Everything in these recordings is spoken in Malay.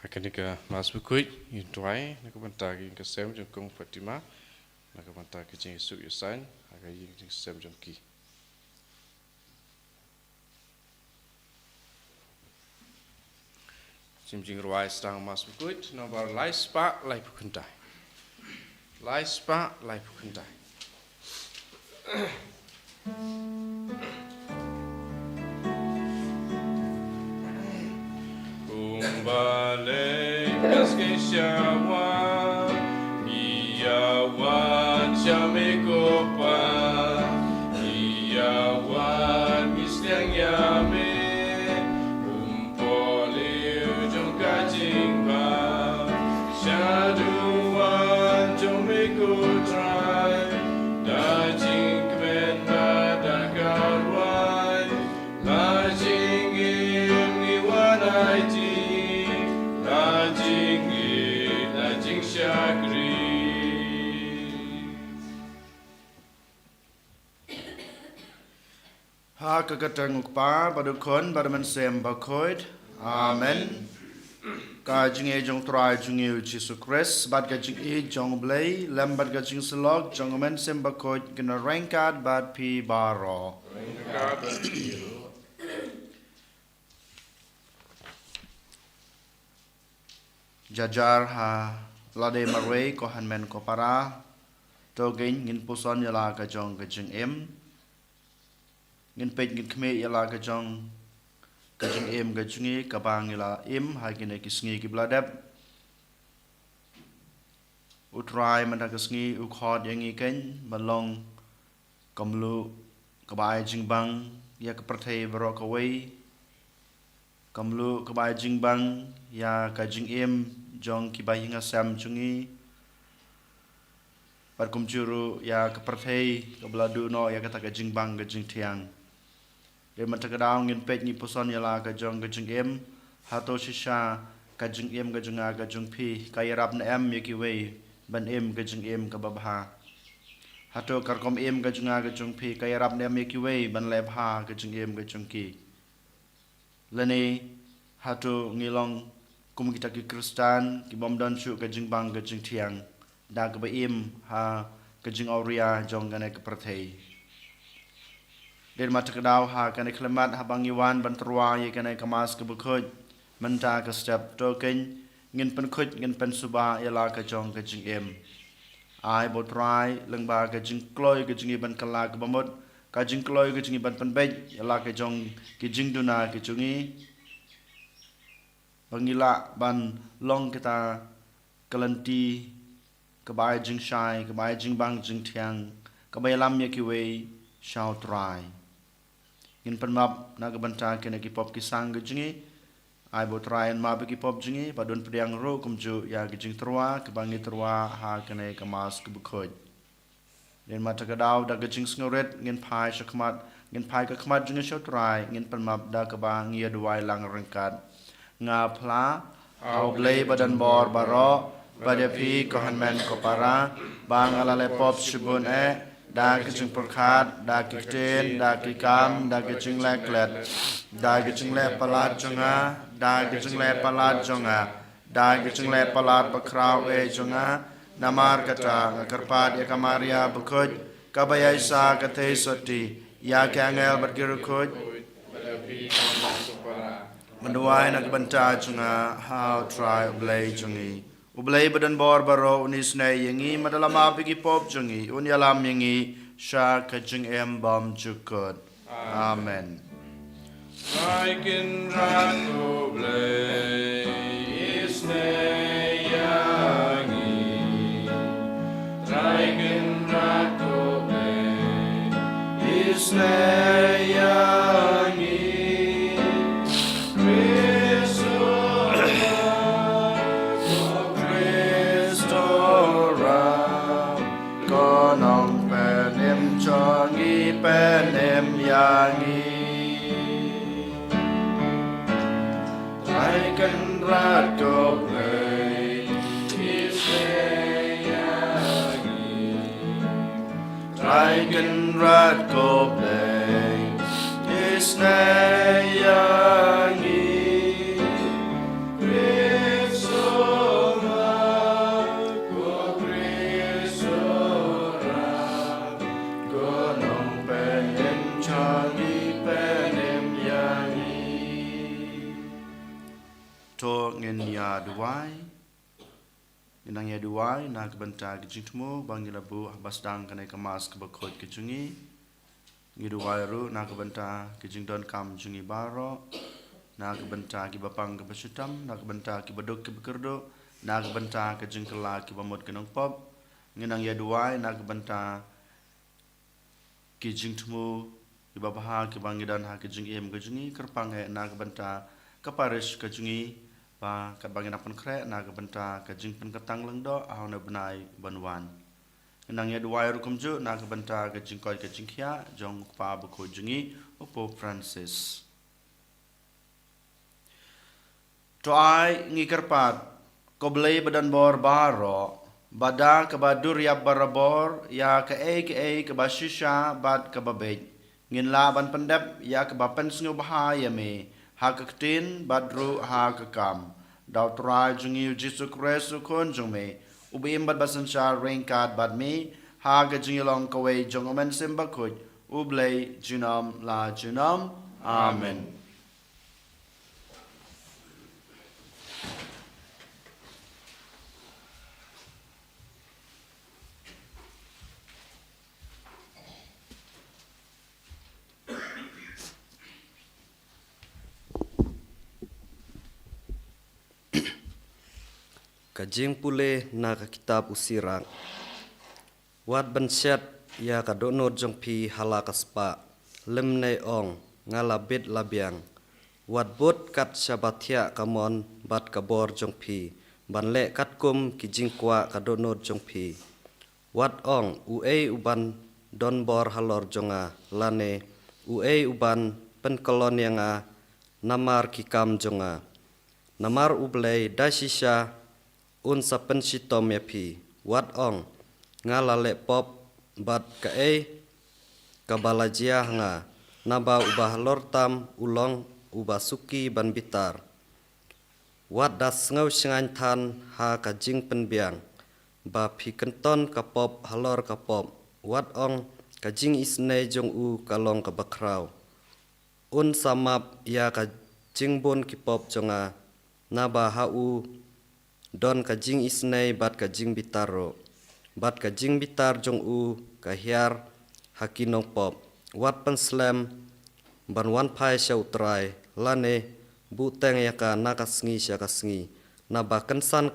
Akanika mas bukui in tuai nakabantagi ka sem jong kong Fatima nakabantagi jing isu yusain agayi jing sem jong ki jing ruai stang mas bukui nomor lai spa lai pukuntai Kumbale kaske shawa Iyawan shamikopa Iyawan misliang yame Umpole ujung kajingba Syaduan jomiko try Dajing kemen badakarwai Lajing im iwan aji Lajing syakri Ha kakatang ukpa badukon badaman sem bakoid. Amen. Ka jing e jong try jing e Jesus Christ bad ka jing e jong blay lam bad ka jing selok jong men sem bakoid kena rangkat bad pi baro. Jajar ha lade marway ko hanmen ko para togin ngin puson yala ka jong em ngin pej ngin khme yala ka jong em ka jungi ka bang yala em ha kine kisngi ki bladap utrai man ka sngi u khod yangi ken balong kamlu ka bai jing bang ya ka prathai bro ka wei kamlu ka bai jing bang ya ka jing em jong ki bai hinga sam chungi par kumjuru ya ka prathai ka bladu no ya ka ta ka jing bang ka jing thiang de mata ka daw ngin pej ni puson yala ka jong ka jing em hato shisha ka jing em ka junga ka jung phi ka yarap na em ye ki wei ban em ka jing em ka babha hato kar kom em ka junga ka jung phi ka yarap na em ye ki wei ban le bha ka jing em ka jung ki lani hato ngilong kum kita ki Kristan ki bom dan chu ka jing bang ka jing thiang da ka ba em ha ka jing auria jong ka ne ka prathai den mata ka daw ha ka ne klemat ha bang iwan ban trwa ye ka ne ka mas ka bukhoj manta ka step to ken ngin pen khoj ngin pen suba yala ka jong ka jing em ai bot rai leng ba ka jing kloi ka jing ban kala ka bamot ka jing kloi ka jing ban pen bej yala ka jong ki jing duna ki chungi bangila ban long kita kalanti kabai jing shai kabai jing bang jing thiang kabai lam ye ki wei shao trai in pan map na ka banta ke na ki pop ki sang ge jingi ai bo trai en map ki pop jingi padon pediang ro kum ju ya ge jing trwa ke bangi trwa ha ke ne ka mas ke bukhoj den mata ka daw da ge jing snoret ngin phai shakmat ngin phai ka khmat jingi shao trai ngin pan map da ka bang ye dwai lang rangkat nga phla au blei badan bor baro badapi ko hanmen ko para bang alale pop shibun da ke jing prakhat da ke ten da ke kam da ke jing le klet da ke jing le palat jonga da ke jing le palat jonga da ke jing le palat pakraw e jonga namar kata karpat ya kamaria bukhoj kabayai sa kathe soti ya ke angel bergiru khoj menduai nak banta jonga how try blay jongi ublay badan bor baro unisne yangi madalama pigi pop jongi unyalam yangi sha kajing em bom jukot amen Raikin rako blay isne yangi Raikin rako blay isne yangi penem yangi raikan rat koplay isne yangi raikan rat koplay isne yangi to ngin ya duai inang ya duai na kebenta kijingtmu bang labu habas dang kanai kemas kebakot kijungi ngiduai ru na kebenta kijingdon kam jungi baro na kebenta kibapang kebasutam na kebenta kibadok kibekerdo na kebenta kijingkela kibamot kenong pop nginang ya duai na kebenta kijingtmu kibabah kibangidan ha kijing em kijungi kerpang na kebenta kaparis kajungi ba kabangin apun kre na kabenta kajing pen katang lengdo aw na benai banwan nang ya dua rukum ju na kabenta kajing koi kajing khia jong pa bako jungi Pope Francis to ai ngi kerpat ko blei badan bor baro bada kabadur ya barabor ya ke kabashisha bad kababej ngin laban pendep ya kabapen sngu bahaya me hakaktin badru hakakam dautrai jungi Jesu Kristus kon jongme ubim bad basancha rengkat badme haga jungi long kawe jongomen simbakut ublay junam la junam amen. Kajing pule na ka kitab usirak. Wat benset ya ka donor jong pi halakaspa. Lem nei ong ngalabit labiang. Wat bot kat sabatia kamon bat kabor jong pi. Ban le kat kum kijing kwa ka donor jong pi. Wat ong uban don bor halor jonga lane uban penkolon yanga namar kikam jonga. Namar ublei dasisha unsa pensitom ya pi wat ong ngalale pop bat kabalajia nga naba ubah lortam ulong ubah suki ban bitar wat das ngau singan than ha kajing penbiang ba pi kenton kapop halor kapop wat ong kajing isne jong u kalong ka bakrau un samap ya kajing bon kipop jonga naba ha u don kajing isnei bat kajing bitaro bat kajing bitar jong u kahiar hakinong pop wat penslam ban wan pai sya utrai lane buteng yaka nakasngi sya kasngi naba kensan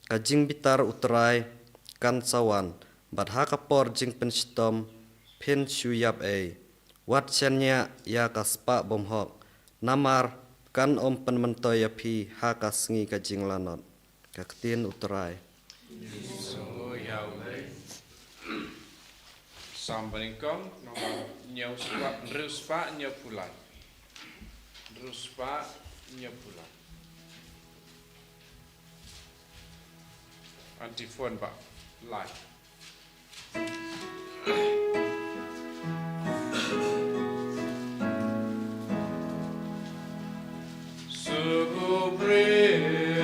kajing bitar utrai kan sawan bat hakapor jing penstom pen syuyap wat chenya ya kaspa bomhok namar kan om penmentoy api hakasngi kajing lanot kaktin utrai so yau le sambalingkong no nyau spa ruspa nyau pulan antifon ba live suku bril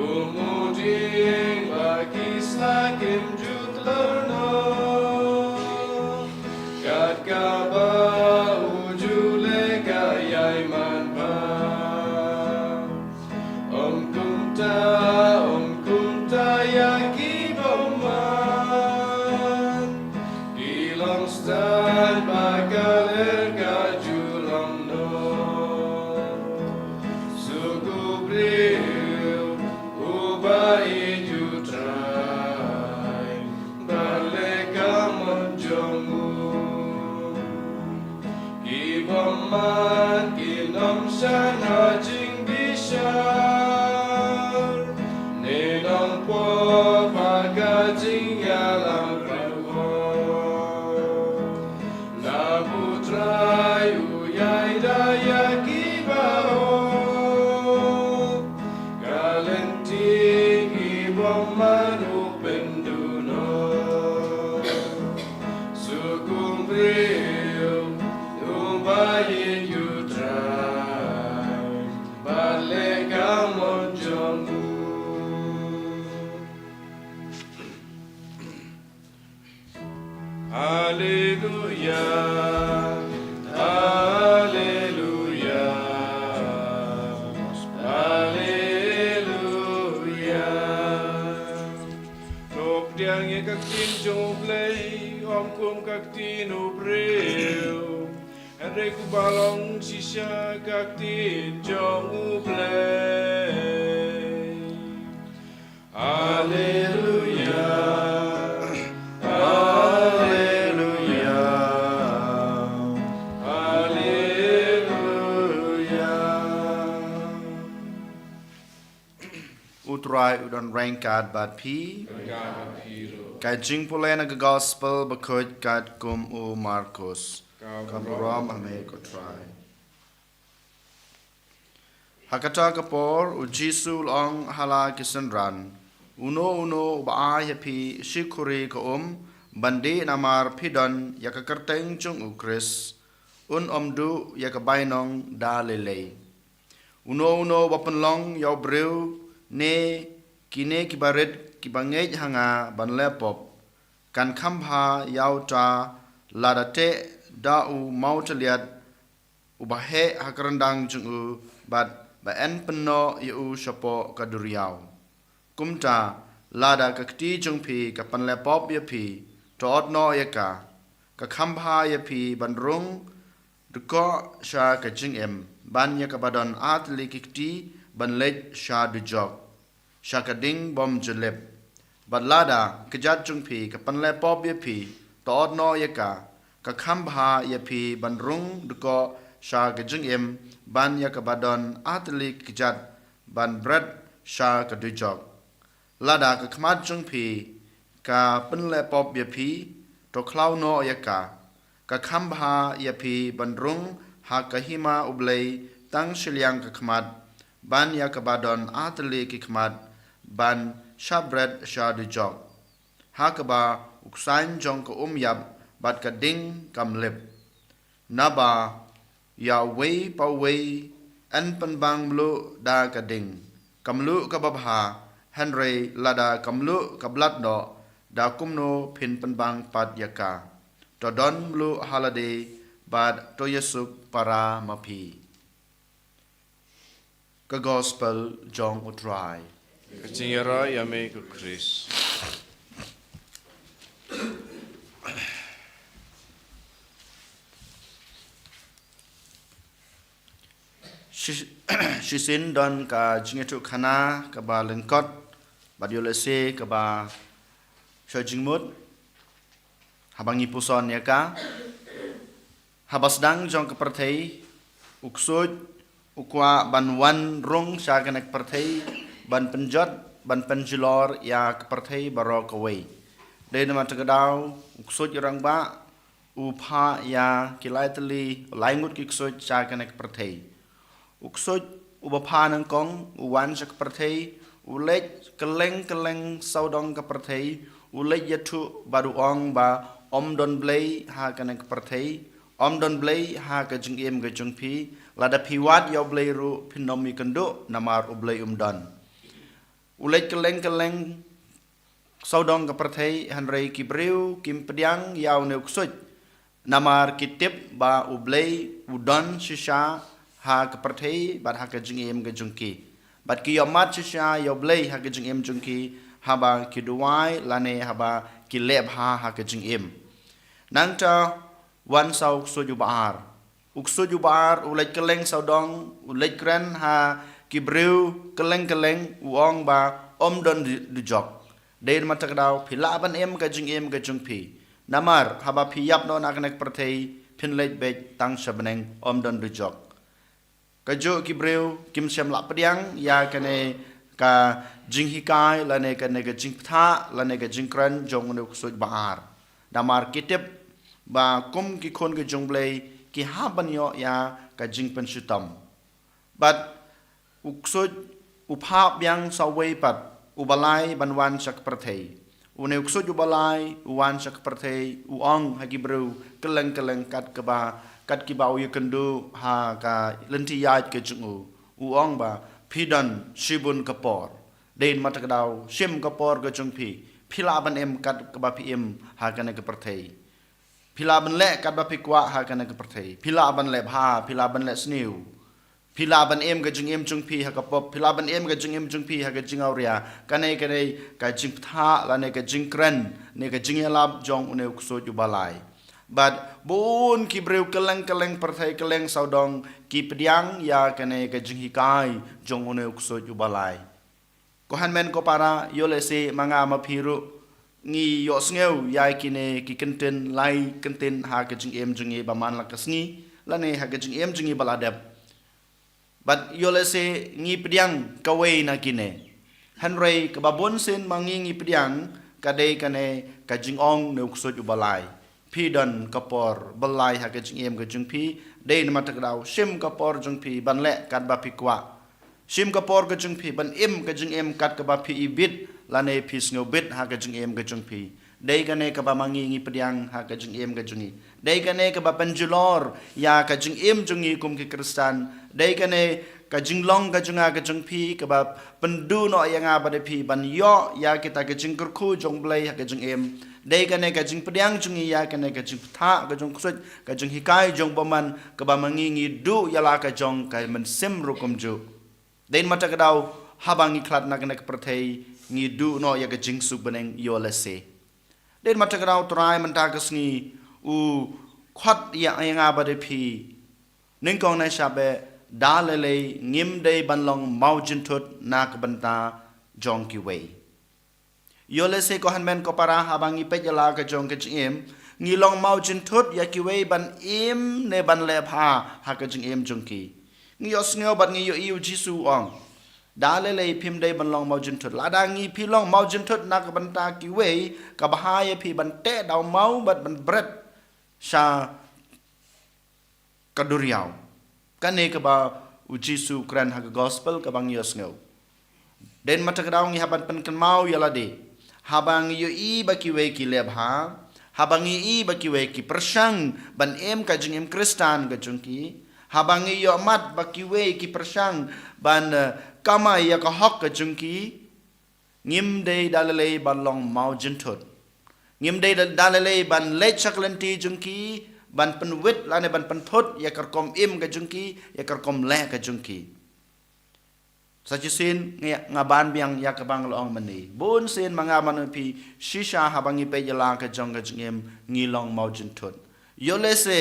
Kemudian bagi slakim jutlerno kat kaba ujule kayai manpa om kumta yaki boman ilang stan bakaler kajulam no suku bril ubai jutrai balik kamonjomu Ibaman kinom sana jing bishar Nenong po pagajing yalang perwar Nabutray uyay daya kibao Kalenting ibaman upenduno Sukumbril Bayin you try, balik kamonjomu. Hallelujah, Hallelujah, Hallelujah. Nộp điang ye các tin chung play, om kum các tin ubril. Henry kubalong sisya kaktin jong uplay. Hallelujah, Hallelujah, Hallelujah. Utrai udon rangkat bat pi. Kai jing pulena ke gospel bakoj kat kum u Markus. Kabram ame ko try. Hakata kapor u Jisu long hala kisenran. Uno ba happy shikuri ko bandi namar pidon yakakerteng chung u Chris. Omdu yakabainong da lele. Uno wapen long yaw brew ne kine kibaret kibangej hanga ban lepop. Kan kambha yaw ta ladate da mau terlihat ubahe hakarandang jeng bat ba en peno yu shapo kaduriau kumta lada kakti jeng pi kapan lepop ya pi tot no yaka ka khambha ya pi bandrung duko sha ka jing em ban ya kabadon atli kikti ban lej sha du jok sha ka ding bom jelep bat lada kejat jeng pi kapan lepop ya pi tot no yaka ka khambha ya pi bandrung duko sha ka jing em ban ya ka badon atli kijat ban bread sha ka dujok lada ka khmat jung pi ka penle pop ya pi to klau no ya ka khambha ya pi bandrung ha ka hima ublei tang shiliang ka khmat ban ya ka badon atli ki khmat ban sha bread sha dujok ha ka ba uksain jong ka yap bat ka ding kam lip naba ya wei pa wei an pan bang mlu da ka ding kam lu ka babha Henry lada kam lu ka blat do da kumno pin pan bang pat yaka to don mlu holiday bat to yesuk para mapi ka gospel jong utrai Kacingera yame ku Chris. Shisin don ka jingetu khana ka ba lengkot ba diolese ka ba shojingmut habangi puson ya ka habasdang jong ka perthei uksoj ukwa ban wan rong sha kanek perthei ban penjot ban penjilor ya ka perthei baro ka wei de nama tagadaw uksoj rang ba upha ya kilaitli laingut ki uksoj sha kanek perthei uksoj ubapha nang kong uwan sak perthei ulej keleng saudong ka perthei ulej yatu baru ong ba om don blei ha kanek perthei om don blei ha ka jingem ga jungpi lada piwat yo blei ru pinomi kendo namar ublei don ulej keleng saudong ke perthei hanrei kibriu kim pediang yau ne uksut namar kitip ba ublei udon shisha ha ke perthei bat ha ke jingim ke jungki bat ki yomat shisha yoblei ha ke jingim jungki haba kiduai lane haba kileb ha ke jingim nangta wan sau uksuju baar ulej keleng saudong ulej kren ha kibriu keleng uong ba don dujok Dain matakdaw pilaban ke jungpi namar haba piyap no naknek pertei pinlej bej tang sabeneng don dujok kajo kibriu kim syam lak pediang ya kane ka jinghikai lane kane ka jingptha lane ka jingkran jong ne uksuj baar damar kitip ba kum ki khon ke jongblei ki haban yo ya ka jingpen sutam but uksuj uphap yang sawei pat ubalai banwan sak perthei une uksuj ubalai uwan sak perthei uong hagibru keleng kat kiba u yekendu ha ka lenti yait ke jungu uong ba pidan shibun kapor dein matakdaw shim kapor ke jungpi pilaban kat keba pim ha kana ke perthei pilaban le kat ba pikwa ha kana ke perthei pilaban le bha pilaban le sniu pilaban ke jungpi ha kapop pilaban ke jungpi ha ke jingauria kane ka jingptha la ne ka jingkren ne ka jingelab jong une ukso jubalai but bun kibreu keleng perthai keleng saudong ki pediang ya kane ka jinghikai jong une ukso jubalai kohan men ko para yolese manga mapiru ngi yo sneu ya kine ki kenten lai kenten ha ka jungi baman la kasngi la ne ha ka jungi baladep but yolese ngi pediang kawai na kine hanrei kababon sen mangi ngi pediang kadai kane ka jingong ne uksoj ubalai pidan kapor balai ha ka jungpi dein matakdaw shim kapor jungpi banle kat ba pikwa shim kapor ka jungpi ban ka jingem kat ka ba pi ibit lane pis ngobit ha ka jungpi dei kane ka ba mangi ngi pediang ha ka jungi dei kane ka ba penjulor ya ka jungi kum ki kristan dei kane ka jinglong ka junga ka jungpi ka ba pendu no yang abade pi ban yo ya kita ka jingkurku jongblei ha ka dei kane ka jing pediang jungi ya kane ka jing tha ka jong kusut ka jing hikai jong baman ka ba mangi ngi du yala ka jong ka men sim rukum ju dein mata ka daw habangi klat na kane ka perthei ngi du no ya ka jing su beneng yo lese den matagrau trai mentagas ni u khot ya nga bade phi ningkong na shabe dalele ngim dei banlong maujin thut nak banta jong ki wei yole se ko hanmen ko para habangi pejala ka jong ke jim ngilong maujin thut ya ki wei ban im ne ban le pha ha ka jing jong ki ngiyos ngeo bat ngiyo iu jisu ong dalele phim dei banlong maujin thut lada ngi philong maujin thut nak banta ki wei ka bahaya phi ban te daw mau bat ban bret sha kaduriau kane ka ba ujisu kran ha gospel ka bang yos ngeu den mata ka daw ngi haban pen kan mau yala de habang yu i ba ki wei ki leb ha habang i ba ki wei ki persang ban ka jing kristan ka jungki habang yo mat ba ki wei ki persang ban kama ya ka hok ka jungki ngim dei dalale ban long mau jintut ngim dei dalale ban le chaklenti jungki ban penwit lane ban penthut ya karkom ka jungki ya karkom le ka jungki sajusin ngaban biang ya ka bang long mani bun sin manga manupi shisha habangi pe yala ka jong ka jingem ngilong mau jintut yolese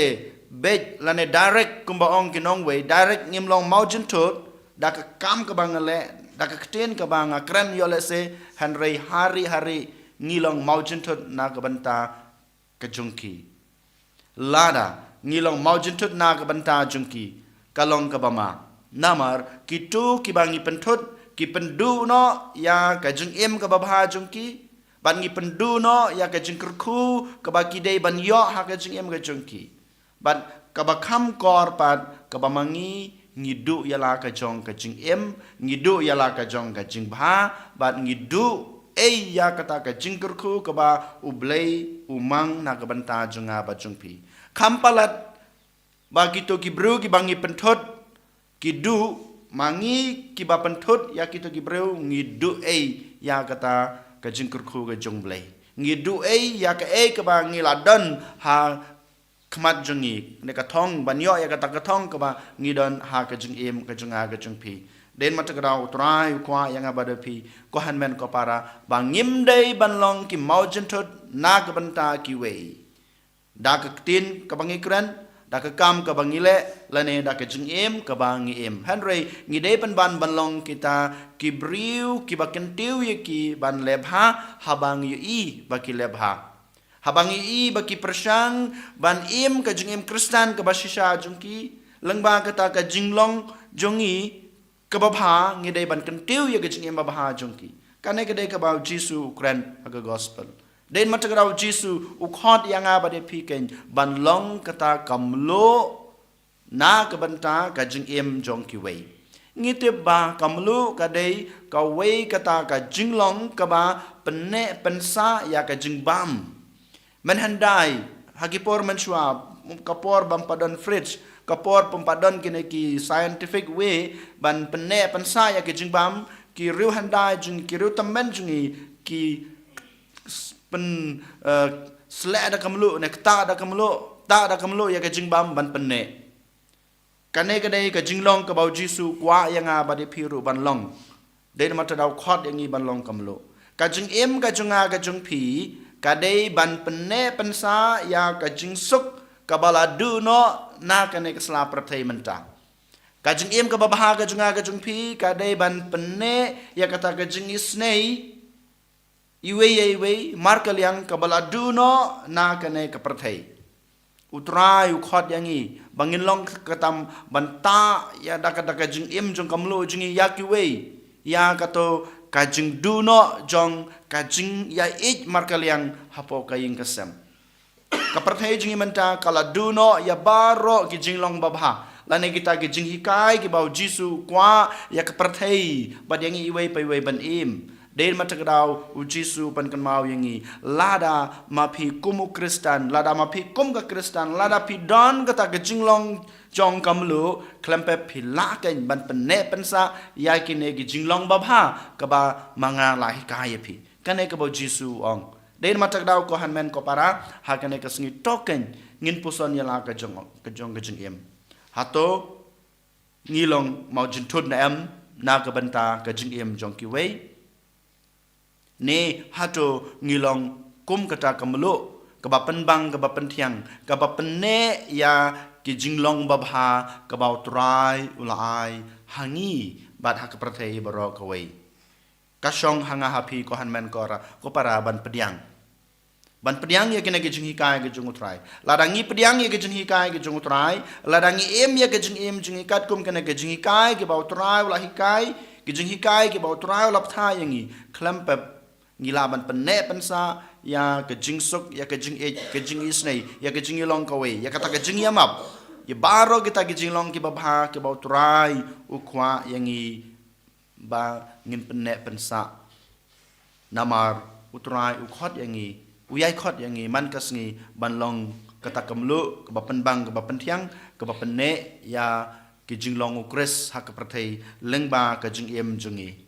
bet lane direct kumbaong kinong way direct ngim long mau jintut da ka kam ka bang le da ka kten ka bang kran yolese hanrei hari ngilong maujin thut na ka banta ka jungki lada ngilong maujin thut na ka banta jungki kalong ka bama namar kitu ki bangi penthut ki pendu no ya ka jung ka babha jungki ban ngi pendu no ya ka jung kurku ka ba ki dei ban yo ha ka jung ka jungki ban ka ba kham kor pat ka ba mangi ngidu yala ka jong ka jing ngidu yala ka jong ka jing bha bat ngidu ya kata ka jing kurku ka ba ublei umang na ka banta junga ba jungpi kampalat ba kito ki bru ki bangi penthot ki du mangi kiba pentut ya kita gibreu ngidu ya kata ka jingkurku ka jonglei ngidu ya ka ka ba ngiladan ha kmat jongi ne ka thong banyo ya kata ka thong ka ba ngidon ha ka jing em ka jonga ka jong pi den mata grau trai kwa yang abada pi ko hanmen ko para bangim dei banlong ki maujentut na ka banta ki wei da ka tin ka bangi kran da ka kam ka bangile lane da ka jing em ka bangi em hanrei ngi dei ban banlong kita ki briu ki bakentiu ye ki ban lebha habang yi ba ki lebha habang yi ba ki persang ban em ka jing em kristan ka basisha jungki lengba kata ka jinglong jongi kababha ngi dei ban kentiu ye ka jing em babha jungki kane ka dei ka ba jisu ukran aga gospel den matagrau jisu ukhot yang abade piken ban long kata kamlo na kabanta ka jing em jong ki wei ngite ba kamlo ka dei ka wei kata ka jinglong ka ba penne pensa ya ka jing bam menhandai hagipor menshua kapor bam padon fridge kapor pempadon kine ki scientific way ban penne pensa ya ka jing bam ki riu handai jing ki riu tamen jing ki pen selek ada kamlu ne ta ada kamlu ya ke jingbam ban penne kane ke dei ke jinglong ke bau jisu kwa yang a bade piru ban long dei mata dau khot yang i ban long kamlu ka jing em ka junga ka jung pi ka dei ban penne pensa ya ka jing suk ka bala du no na kane ke sla prathai menta ka jing em ka babha ka junga ka jung pi ka dei ban penne ya kata ka jing isnei iwe markal yang kabala duno na kane kaperthai utrai ukhot yangi bangin long katam banta ya daka jing im jong kamlo jingi yakiwe ya kato kajing duno jong kajing ya ich markal yang hapo kaying kasem kaperthai jingi menta kala duno ya baro ki jing long babha lane kita ki jing hikai ki bau jisu kwa ya kaperthai bad yangi iwe pai ban im den matagrau ujisu pan kan mau yangi lada mapi kumu kristan lada mapi kum ka kristan lada pi don kata ke jinglong jong kamlu klempe phila ken ban penne pensa yakine ki jinglong babha ka ba manga lahi kaya pi kane ka bo jisu ong den matagrau ko hanmen ko para ha kane ka singi token ngin puson yala ka jong em hato ngilong mau jintud na em na ka banta ka jing em jong ki wei ne hato ngilong kum kata kamlo kaba penbang kaba pentiang kaba penne ya ki jinglong babha kaba trai ulai hangi bat hak prathai baro kawai kasong hanga hapi ko hanmen kora ko para ban pediang ya kena ke jing hikai ke jung utrai ladangi pediang ya ke jing hikai ke jung utrai ladangi em ya ke jing em jing ikat kum kena ke jing hikai ke bau trai ulah hikai ke jing hikai ke bau trai ulah ptha yangi klempep ngilaban penne pensa ya ke jing suk ya ke jing isnei ya ke jing long kawe ya kata ke jing yamap ya baro kita ke jing long ki babha ke bau turai ukwa yangi ba ngin penne pensa namar utrai ukhot yangi uyai khot yangi man kasngi banlong kata kamlu ke bapen bang ke bapen tiang ke bapenne ya ke jing long ukres hak prathai lengba ke jing em jungi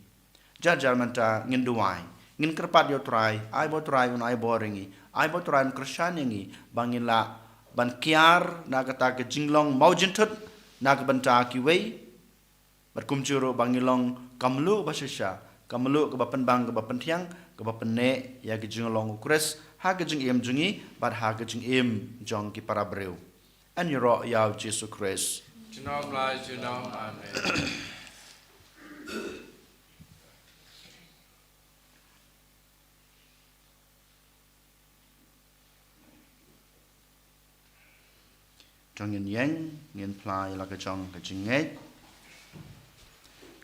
jar manta ngin duai ngin kerpat yo try ai bo try un ai boringi ai bo try kristan yangi bangila ban kiar na kata ke jinglong maujintut na ke banta ki wei berkumjuro bangilong kamlu basisha kamlu ke bapen bang ke bapen tiang ke bapenne ya ke jinglong ukres ha ke jing em jungi bat ha ke jing em jong ki para breu an yoro ya Jesus Christ Junom lai junom amen. Trong nghiên plai là cái trong cái chừng ngết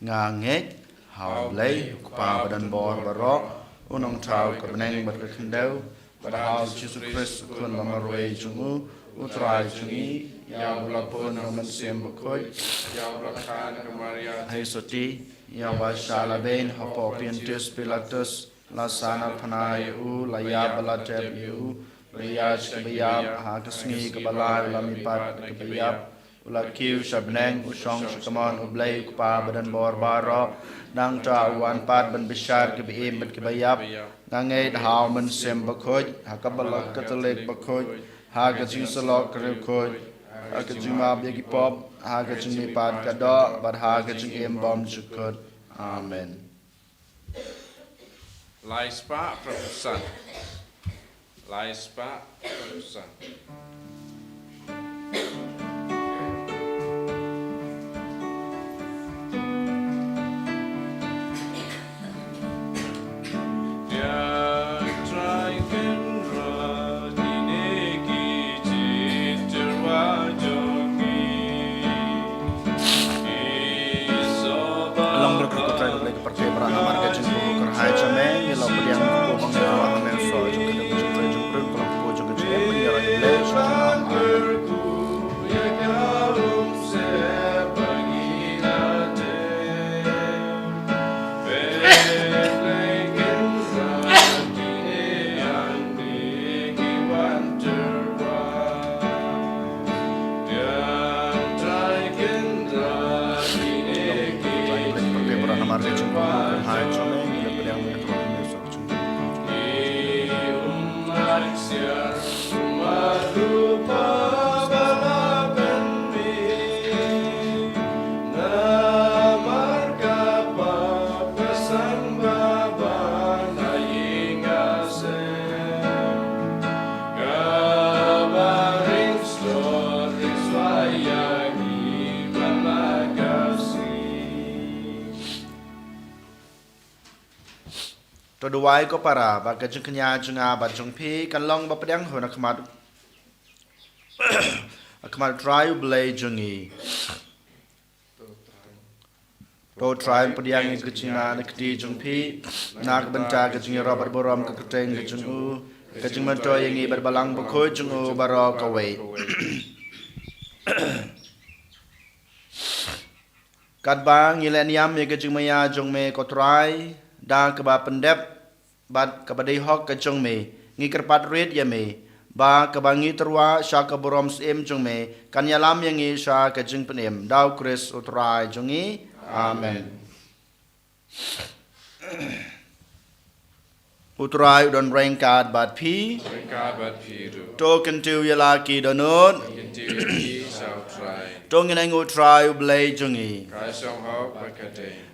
ngà ngết hào lấy qua badan bor barok unong trao ka beneng bat ka kendau pada hal Jesus Christ kun lamarwe jungu utrai jungi ya bulapun naman siem bakoi Ya Rabban Maria hai soti ya wasala ben hapo piantus pilatus lasana phanai u laya balatep u Riyaj kebayab ha kesngi kebalai lami pat kebayab ulah kiu sabneng usong sakamon ublay kupa badan bor baro nang tra wan pat ban bishar ke beim ban ke bayap ngangai dahau men sem bakhoj hakabalak katolik bakhoj ha ka jing salok kre khoj ha ka jing ma begi pop ha ka jing mi pat ka do bat ha ka jing em bom chukot amen. Lai spa prapusan. Lai spa prapusan. Doai ko para ba ka jung kanya junga ba jung pi kan long ba pedang ho na khamat akmal try blay jungi to try pedang ke china na kti jung pi nak banta ke jungi robat borom ke keteng ke jungu ke jung man to yangi bar balang ba kho jungu baro ka wei kat bang yilen yam ye ke jung maya jung me ko try da ke ba pendep bat ke badai hok ke jong me ngi kerpat red ya me ba ke bangi terwa sha ke borom sem jong me kan yalam yang ngi sha ke jing penem dau kris utrai jongi amen utrai don rengkat bat pi token tu yala ki donut tong ngai utrai blay jongi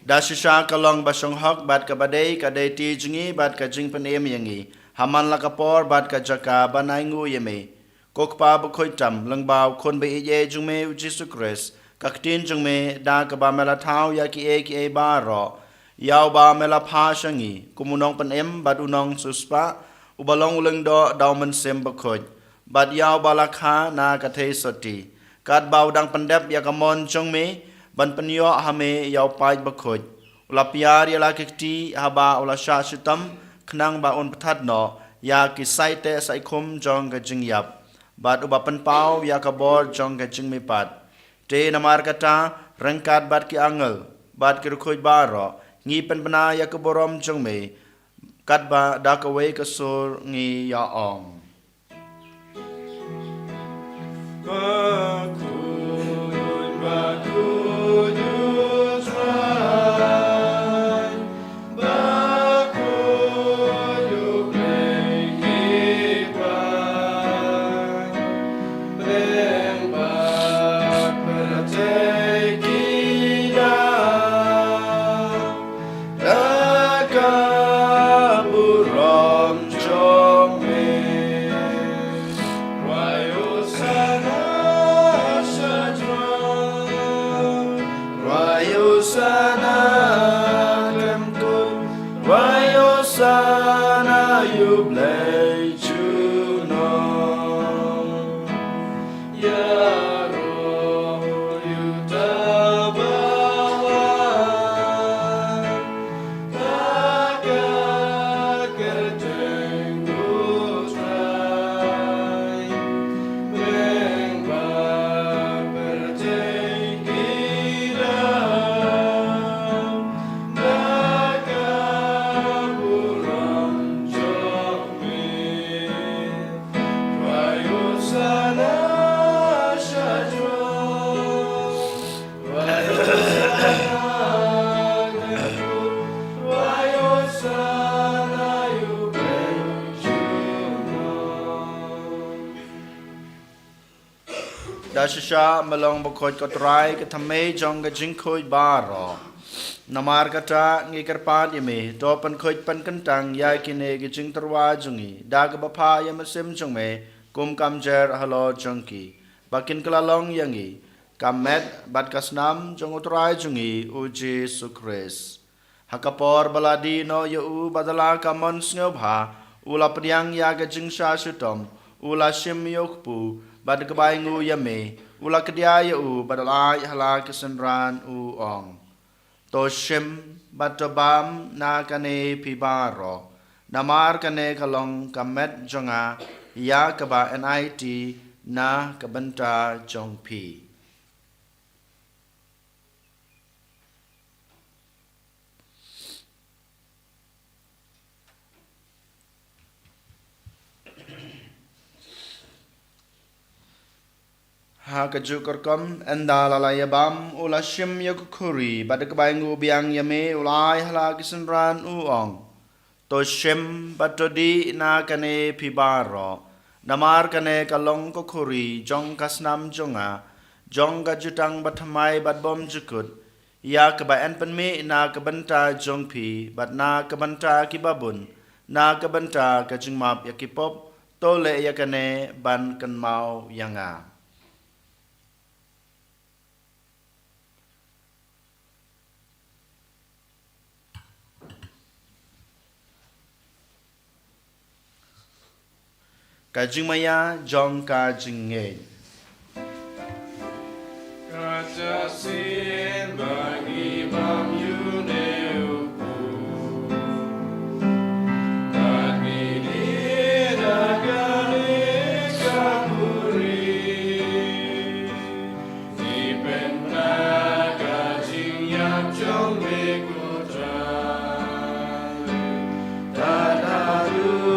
Dasisha kalong basong hok bat ka badai ka day ti jingi bat ka jing panem yangi haman la kapor bat ka jaka banai ngu yeme kokpa ba khoi tam lang baw khon be ye jung me Jesus Christ ka tin jung me da ka ba mela thau ya ki e ba ro yaw ba mela pha shangi kumunong panem bat unong suspa ubalong uleng do daw man sem ba khoj bat yaw ba la kha na ka the soti kat baw dang pandap ya ka mon jung me ban penyo hame yaw pai bakhoj ula piar ya la kiti haba ula sha shitam khnang ba on pathat no ya ki sai te sai khum jong ga jing yap bat uba pan pau ya ka bor jong ga jing mi pat te namar kata rangkat bat ki angal bat ki khoj ba ro ngi pan bana ya ka borom jong me kat ba da ka we ka sur ngi ya ong Dasha melong bokoj kotrai ke thame jong ke jing khoi baro. Namar kata ngikar pat yame topan khoj pan kentang ya kine ke jing terwa jungi. Dag bapa yam sim jong me kum kam jer halo jongki. Bakin kelalong yangi. Kamet bat kasnam jong utrai jungi uji sukres. Hakapor baladi no yu badala kamon snobha ula priang ya ke jing sha sutom ula shim yokpu bad kebai ngu yame ula kedia yu badala hala kesenran u ong. To shim batobam na kane pibaro namar kane kalong kamet jonga ya keba NIT na kebenta jongpi. Ha kajukorkom enda lalayabam ula shim yakukuri badakabaingu biang yame ulai hala kisenran uong. To shim batodi na kane pibaro namar kane kalong kukuri jong kasnam jonga jong gajutang batamai badbom jukut ya kebaen penmi na kebenta jongpi bat na kebenta kibabun na kebenta kajingmap yakipop tole yakane ban kenmau yanga. Kajing maya jong kajing nge. Kajasin bagi bam yuneuku Tani didagani kapuri Dipenda kajing yap jong mekutrai Tadaru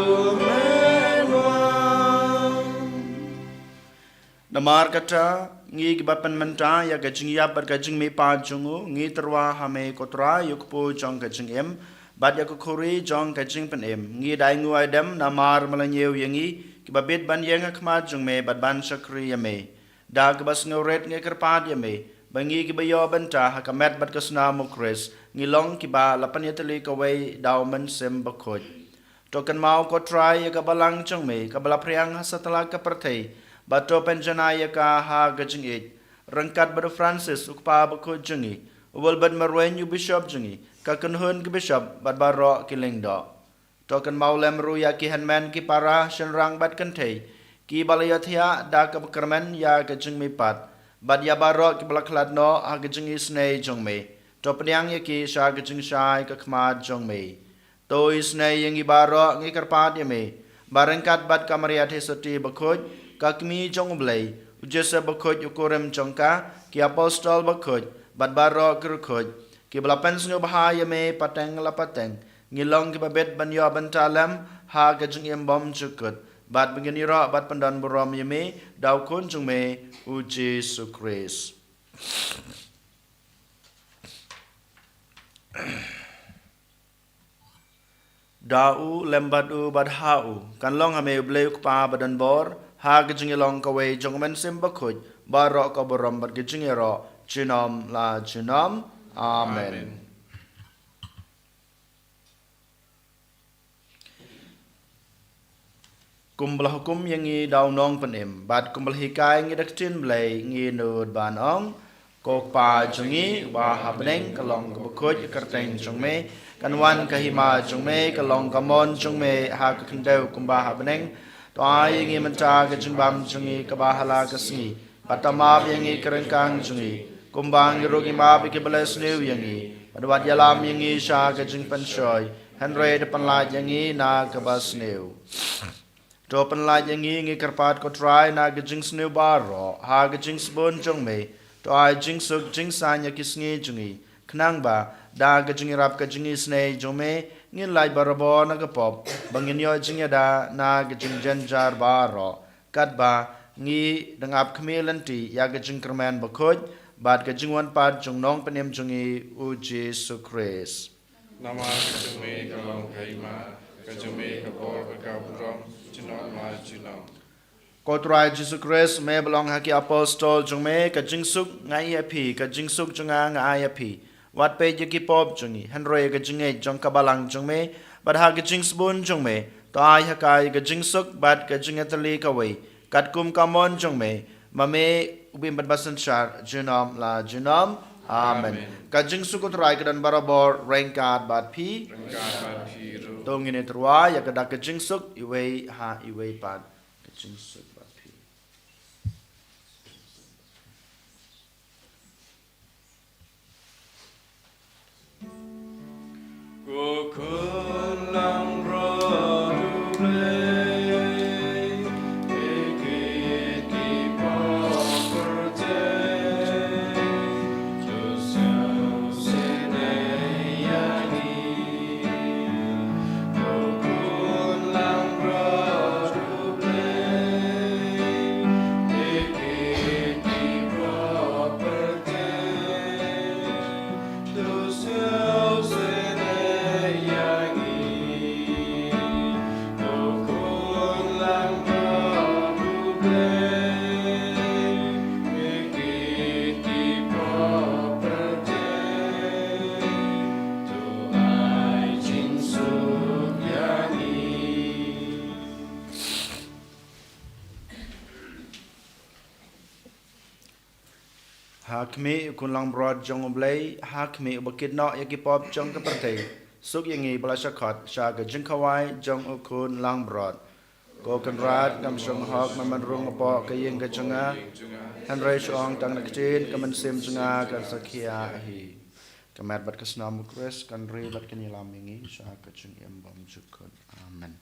Namar kata ngi gibapan menta ya gajing ya bar gajing me pa jungu ngi terwa hame kotra yukpo jong gajing em bad ya kukuri jong gajing pen em ngi dai ngu adam namar malanyeu yangi gibabit ban yang akma jung me bad ban sakri ya me da gibas ngoret ngi kerpad ya me bangi gibayo benta hakamet bad kasna mukres ngi long kiba lapan yatali kawai dauman sem bakoj token mau kotra ya kabalang jong me kabala priang hasatala kapertei Bato penjanaya ka ha gajing it. Rangkat bado Francis ukpa bako jungi. Uwal bad marwen yu bishop jungi. Kakunhun ki bishop bad baro ki lingdo. Token maulem ruya ki henmen ki para shenrang bad kentay. Ki balayathya da ka kermen ya gajing mi pat. Bad ya baro ki balaklat no ha gajing isnay jong me. To penyang ya ki sha gajing shai ka kmad jong me. To isnay yang ibaro ngi karpad ya me. Barangkat bad kamariyat hesoti bakoj. Kakmi jong blay, ujasa bakoj ukurem jongka, ki apostol bakoj, bad baro kerukoj, ki belapan senu bahaya me pateng lapateng, ngilong ki babet banyo bantalam, ha gajung bom cukut, bad benginiro bad pandan burom yeme, daw kun jong me, uji sukris. Dau lembadu bad hau, kan long hame blay ukpa badan bor, ha gajing long kawai jong men sim bakoj barok ka borom bat gajing ro chinom la chinom amen. Kumbal hukum yang ngi daw nong penim bat kumbal hikai ngi daktin blai ngi nud ban ong kok pa jungi wa habneng kalong ka bakoj kerteng jong me kanwan kahima jong me kalong kamon jong me ha ka kendau kumba habneng Toa yangi menta gajing bam jungi kabahala kasngi. Patamab yangi kerengkang jungi. Kumbang girugi mabi kibalas new yangi. Padwat yalam yangi sya gajing penshoy. Henry depan laj yangi na kabas new. To penlaj yangi ngi kerpat kotrai na gajing snew baro. Ha gajing sebon jong me. Toa jing suk jing sanya kisngi jungi. Kenang ba da gajing irap gajing isnei jong me. Ngin lai barabo na kapop bangin yo jing da na gajing janjar baro kat ba ngi dengap kemilanti ya gajing kerman bakoj bad gajing wan pad jong nong penem jungi uji sukres Nama kajume kalong kaima kajume kapor bakaburom chinong ma chinong Ko trai Jesus Christ me belong haki apostol jong me ka jing suk ngai api ka jing suk jonga ngai api. Wat pe yaki pop jongi henry ka jing e jong kabalang jong me bad ha ka jing spoon jong me to ai hakai ka jing suk bad ka jing atali ka wei kat kum kamon jong me mame ubim bad basan shar junam la junam amen. Ka jing suk ko trai ka dan barabor rengkat bad pi tong ini terwa ya ka da ka jing suk iwei ha iwei pad ka jing suk bad pi. Cô khôn lang ro du ble ki po per te jo se ne ya ni cô khôn lang ro du ble ki po per te jo se Hakmi kun lang broad jong oblay hakmi ubakid no yaki pop jong kaparte suk yangi balasakot sha ga jingkawai jong ukun lang broad ko kan rat kam song hok man rung apo ka yeng ka jonga henry shong tang nakchin kaman sim jonga ka sakia hi kamat bat kasnam kres kan ri bat kanilam yangi sha ka jing embam jukun amen.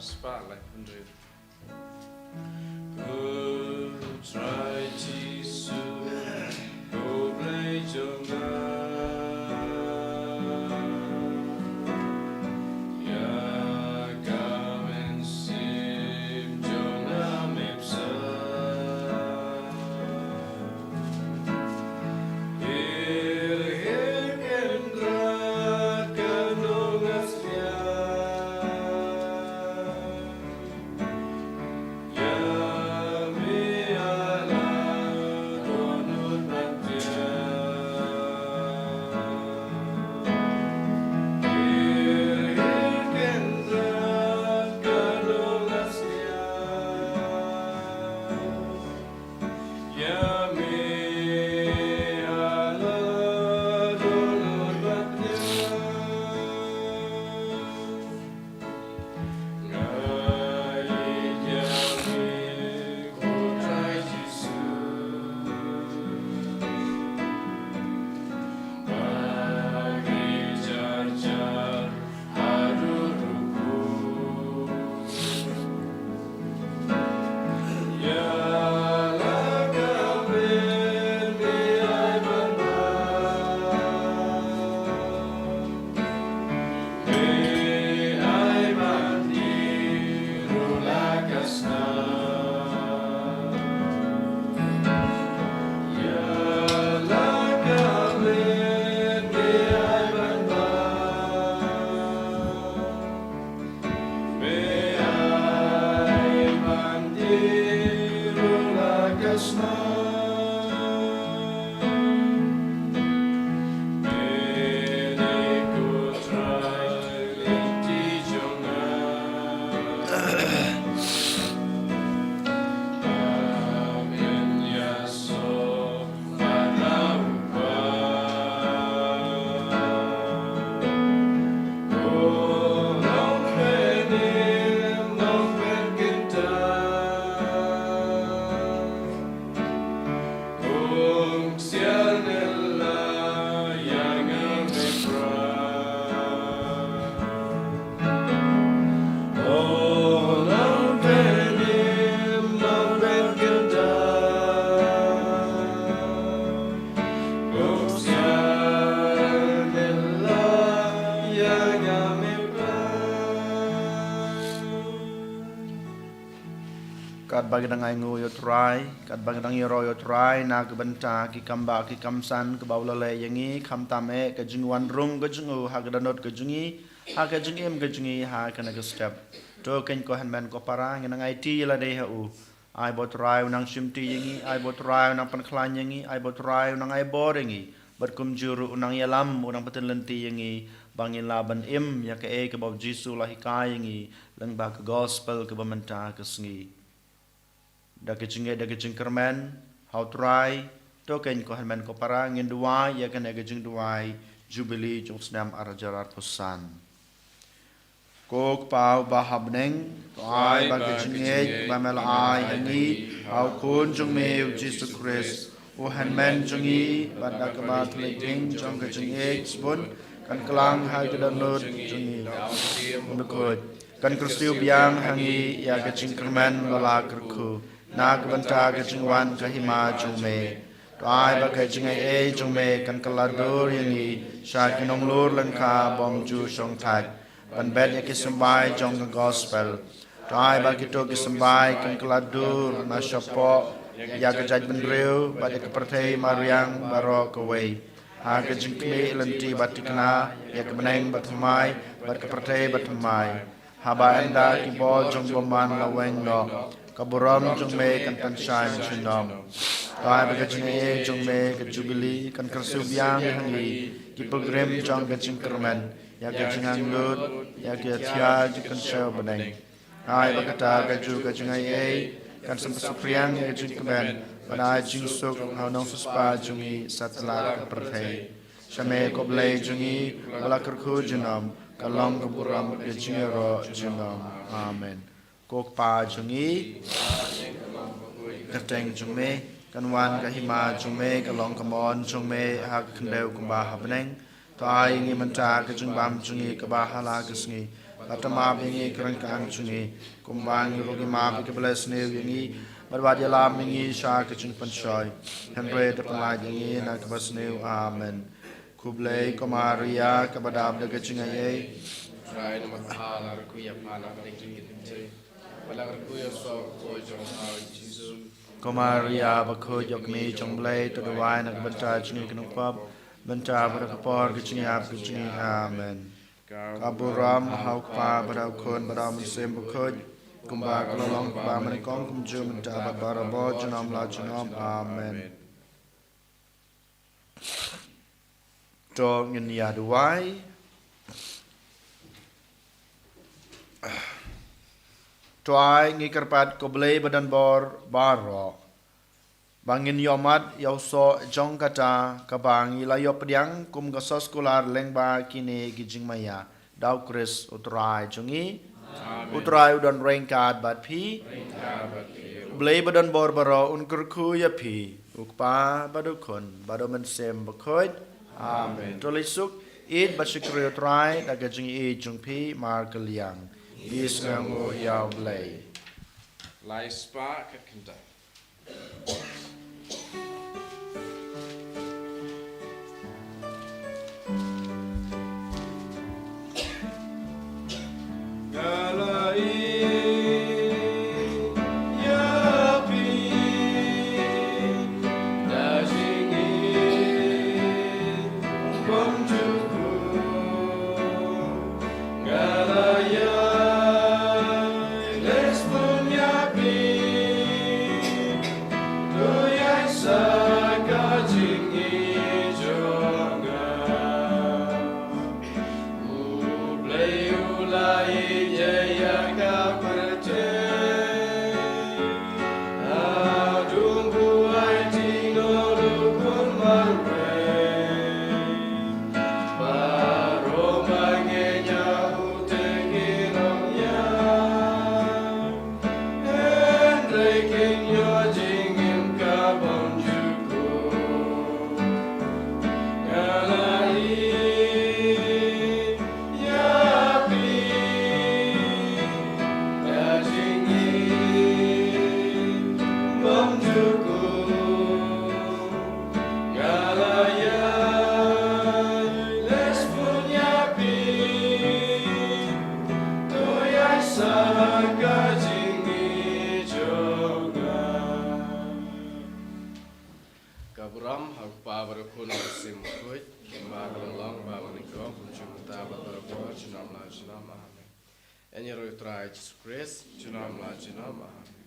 Spotlight 100. Go try Jesus, go play Jonah. Ya kamen sim Jonah mepsa. Here Kat bagi dangai ngu yo try, kat bagi dangai ro yo try, na ke benta ki kamba ki kamsan ke bawla le yangi kam tame ke jingwan rung ke jingu ha ke danot ke jingi ha ke jingim ke jingi ha ke na ke step to ken ko han men ko para ngi nangai ti la de ha u ai bo try nang simti yangi ai bo try nang pan klan yangi ai bo try nang ai bo yangi bat kum juru nang yalam unang paten lenti yangi bangin laban im ya ke bob jisu la hikai yangi lang ba ke gospel ke bamenta ke sngi da ke jing kermen how try to ken ko han ko para ngin duai ya kan ga jing duai jubilee jong snam arajarar posan kok pau ba habneng to ai ba ke jing ba mel ai yangi how kun jong me Jesus Christ o han men jongi ba da ka ba tling jong ke jing spon kan klang ha ke dan lot jongi bekot kan kristiu biang hangi ya ke jing kermen bala kerku nak benta ke jingwan kahima jume to ai ba ke jingai e jume kan kaladur yangi sha kinong lur lan kha bom ju song thai ban bet ya ke sambai jong the gospel to ai ba ke to ke sambai kan kaladur na shapo ya ke jaj bendreu ba ke perthei mariang baro ke wei ha ke jingkle lanti batikna ya ke meneng batmai ba ke perthei batmai haba enda ki bol jong boman la weng no kaburam jong me kan tan shine chinom kai ba jing e jong me ke jubilee kan kersu biang hangi ki program jong ke jing kermen ya ke jing anglut ya ke thia ji kan show baneng ai ba kata ke ju ke jing e kan sem supriang ya jing kermen ba jing sok ha nong suspa jong i satla ka perthei shame ko blai jong i bala kerkhu jinom kalong kaburam ke jing ro jinom amen kok pa jungi kateng jume kanwan kahima jume kalong kamon jume hak kendeu kumba habneng to ai ngi menta ke jungbam jungi ke bahala ke sngi atama bingi kerangkan jungi kumbang rogi ma ke bless ne wingi barwad yalam ngi sha ke jung panchoy henre de pala ngi na ke basne amen kublei komaria ke badab de ke jungai Try no mahala kuya pana paling Walang kuya so ko jong Jesus. Komaria bakho yokmi chomblay to the wine of banta chini knupab banta barakapor kichini ap kichini amen. Kaburam haukpa barakon baram sem bakho kumba kalong ba manikong kumjum ta barabo janam la janam amen. To ngin ya duai Tuai ngi kerpat ko blei badan bor baro Bangin yomat yauso jong kata kabang ilayop diang kum gasos kular lengba kini gijing maya dau kris utrai jungi utrai udon rengkat bat pi blay badon borbaro unkurku ya pi ukpa badukun badomen sem bakoid amen tolisuk id basikri utrai daga jungi id jung pi mar kaliang bis ngamu yau blay Lai spa kat kenta. Kabram hak pa barakun sim kuit ma kalong ba manikro kunjunta ba barakun junam la junam amen. Enye roi trai Jesus Christ junam la junam amen.